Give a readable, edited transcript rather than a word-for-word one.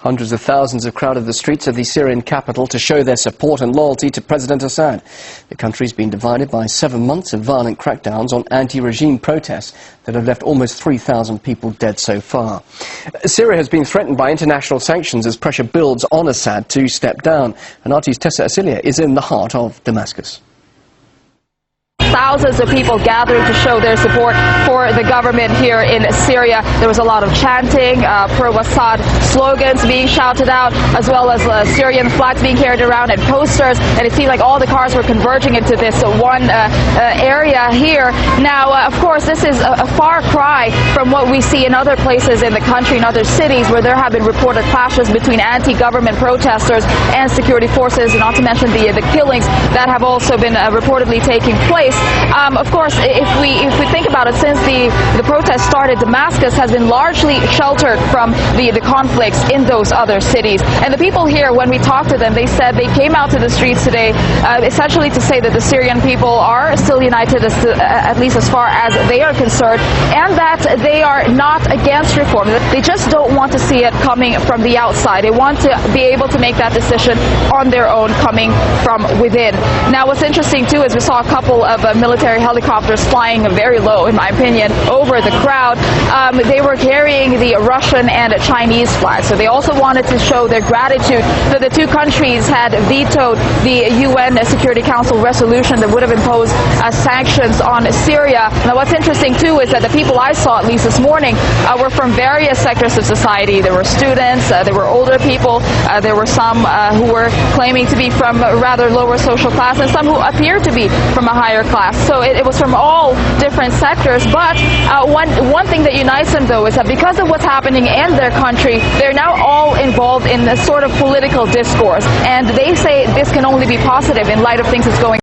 Hundreds of thousands have crowded the streets of the Syrian capital to show their support and loyalty to President Assad. The country's been divided by 7 months of violent crackdowns on anti-regime protests that have left almost 3,000 people dead so far. Syria has been threatened by international sanctions as pressure builds on Assad to step down. And RT's Tessa Asilia is in the heart of Damascus. Thousands of people gathering to show their support for the government here in Syria. There was a lot of chanting, pro-Assad slogans being shouted out, as well as Syrian flags being carried around and posters. And it seemed like all the cars were converging into this one area here. Now, of course, this is a far cry from what we see in other places in the country, in other cities, where there have been reported clashes between anti-government protesters and security forces, not to mention the killings that have also been reportedly taking place. Of course, if we think about it, since the protest started, Damascus has been largely sheltered from the conflicts in those other cities. And the people here, when we talked to them, they said they came out to the streets today essentially to say that the Syrian people are still united, at least as far as they are concerned, and that they are not against reform. They just don't want to see it coming from the outside. They want to be able to make that decision on their own, coming from within. Now, what's interesting, too, is we saw a couple of military helicopters flying very low, in my opinion, over the crowd. They were carrying the Russian and Chinese flags. So they also wanted to show their gratitude that the two countries had vetoed the UN Security Council resolution that would have imposed sanctions on Syria. Now, what's interesting, too, is that the people I saw, at least this morning, were from various sectors of society. There were students, there were older people, there were some who were claiming to be from a rather lower social class, and some who appeared to be from a higher class. So it was from all different sectors, but one thing that unites them, though, is that because of what's happening in their country, they're now all involved in a sort of political discourse, and they say this can only be positive in light of things that's going on.